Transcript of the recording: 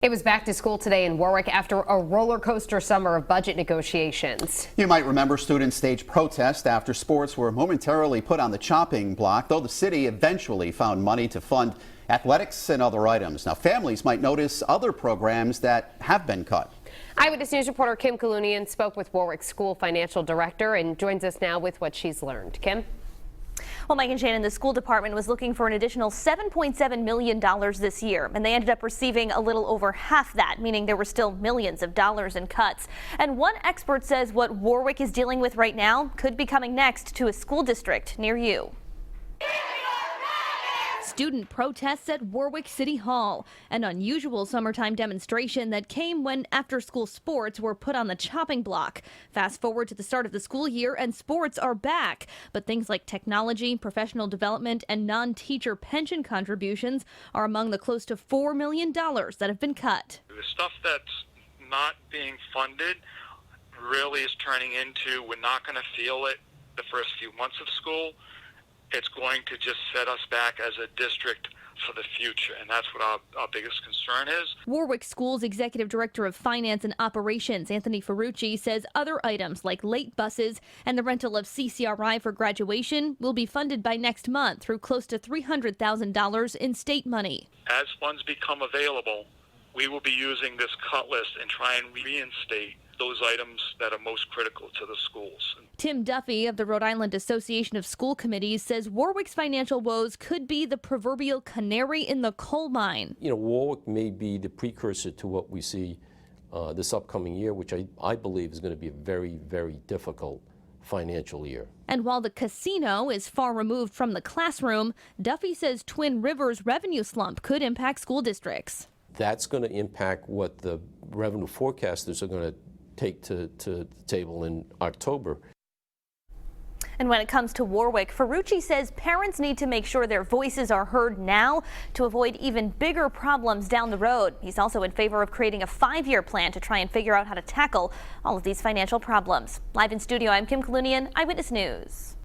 It was back to school today in Warwick after a roller coaster summer of budget negotiations. You might remember students staged protests after sports were momentarily put on the chopping block, though the city eventually found money to fund athletics and other items. Now, families might notice other programs that have been cut. Eyewitness News reporter Kim Kalunian spoke with Warwick School Financial Director and joins us now with what she's learned. Kim? Well, Mike and Shannon, the school department was looking for an additional $7.7 million this year, and they ended up receiving a little over half that, meaning there were still millions of dollars in cuts. And one expert says what Warwick is dealing with right now could be coming next to a school district near you. Student protests at Warwick City Hall, an unusual summertime demonstration that came when after-school sports were put on the chopping block. Fast forward to the start of the school year and sports are back, but things like technology, professional development, and non-teacher pension contributions are among the close to $4 million that have been cut. The stuff that's not being funded really is turning into, we're not going to feel it the first few months of school. It's going to just set us back as a district for the future, and that's what our biggest concern is. Warwick School's Executive Director of Finance and Operations, Anthony Ferrucci, says other items like late buses and the rental of CCRI for graduation will be funded by next month through close to $300,000 in state money. As funds become available, we will be using this cut list and try and reinstate those items that are most critical to the schools. Tim Duffy of the Rhode Island Association of School Committees says Warwick's financial woes could be the proverbial canary in the coal mine. You know, Warwick may be the precursor to what we see this upcoming year, which I believe is going to be a very, very difficult financial year. And while the casino is far removed from the classroom, Duffy says Twin Rivers' revenue slump could impact school districts. That's going to impact what the revenue forecasters are going to take to the table in October. And when it comes to Warwick, Ferrucci says parents need to make sure their voices are heard now to avoid even bigger problems down the road. He's also in favor of creating a 5-year plan to try and figure out how to tackle all of these financial problems. Live in studio, I'm Kim Kalunian, Eyewitness News.